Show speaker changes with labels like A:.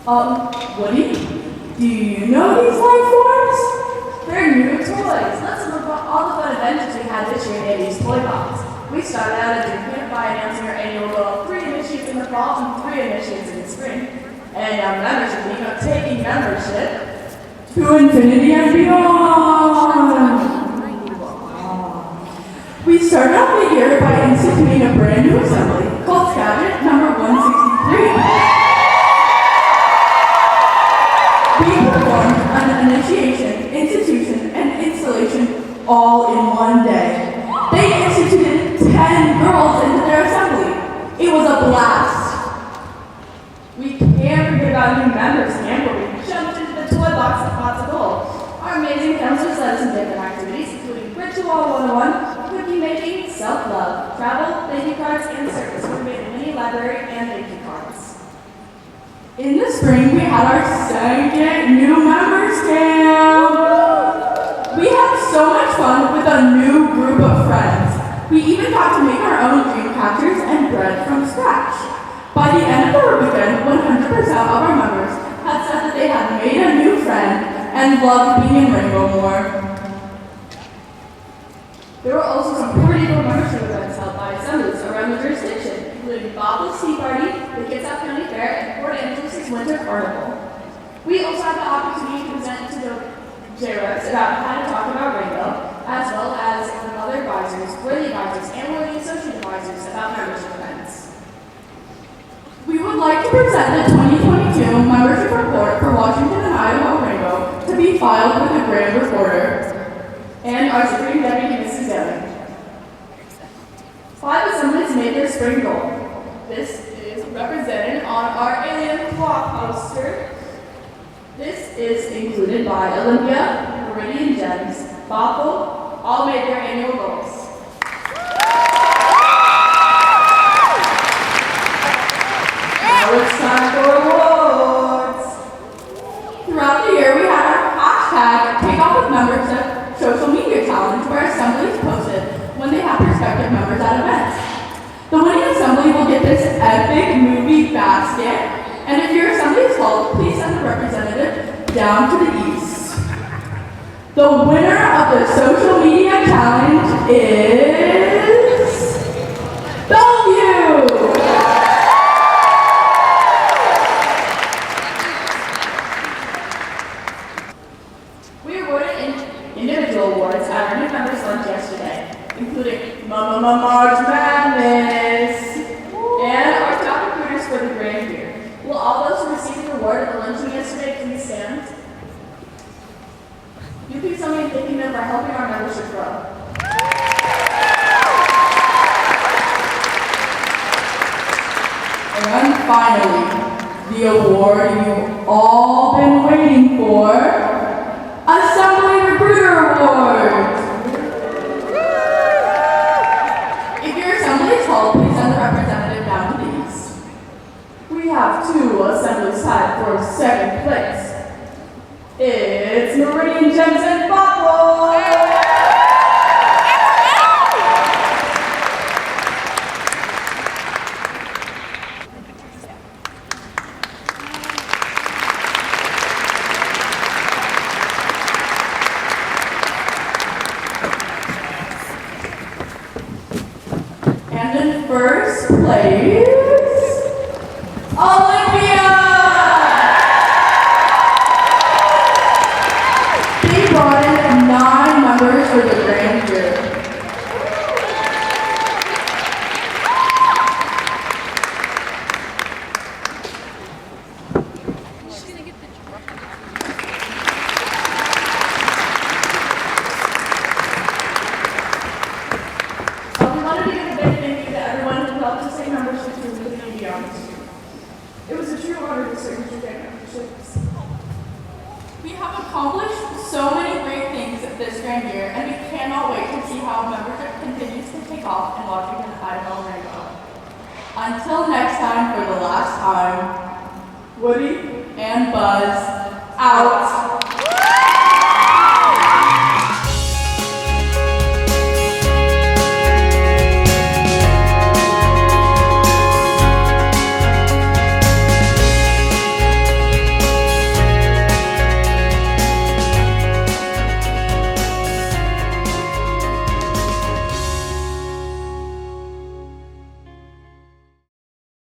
A: Woody, do you know these life forms? They're new toys. Let's look at all the fun adventures we had this year in Andy's Toy Box. We started out at Japan by announcing our annual goal of 3 initiates in the fall and 3 initiates in the spring. And our membership week of taking membership to infinity and beyond. We started off the year by instituting a brand new assembly called Cabinet number 163. We performed an initiation, institution, and installation all in one day. They instituted 10 girls into their assembly. It was a blast. We can't forget about new members camp where we jumped into the toy box and pots of gold. Our amazing counselors led us in different activities, including Ritual 101, cookie making, self-love, travel, thank you cards, and service. We made a mini library and thank you cards. In the spring, we had our second new members camp. We had so much fun with a new group of friends. We even got to make our own dream catchers and bread from scratch. By the end of our weekend, 100% of our members had said that they had made a new friend and loved being in Rainbow more. There were also some pretty cool membership events held by assemblies around the jurisdiction, including Bob's Tea Party, the Kitsap County Fair, and Port Angeles' Winter Carnival. We also had the opportunity to present to the JREFs about how to talk about Rainbow, as well as the other advisors, worthy advisors, and worthy associate advisors about membership events. We would like to present the 2022 membership report for Washington and Idaho Rainbow to be filed with the Grand Reporter and our Supreme Deputy, Mrs. Dillon. 5 assemblies made their spring goal. This is represented on our alien claw poster. This is included by Olympia, Meridian Gems, Bothell, all made their annual goals. Now it's time for awards. Throughout the year, we had our hashtag Takeoff with Membership social media challenge where assemblies posted when they have prospective members at events. The winning assembly will get this epic movie basket, and if your assembly is full, please send a representative down to the east. The winner of the social media challenge is Bellevue! We awarded individual awards at our new members lunch yesterday, including March Madness and our top recruiters for the grand year. Will all those who received the award at the luncheon yesterday please stand? You please help me in thanking them for helping our membership grow. And finally, the award you've all been waiting for, Assembly Recruiter Award. If your assembly is full, please send a representative down to the east. We have 2 assemblies tied for second place. It's Meridian Gems and Bothell. And in first place, Olympia! They brought in 9 members for the grand jury. We wanted to give a big thank you to everyone who helped us take membership to Infinity and Beyond this year. It was a true honor to serve your memberships. We have accomplished so many great things this grand year, and we cannot wait to see how membership continues to take off in Washington, Idaho Rainbow. Until next time, for the last time, Woody and Buzz out.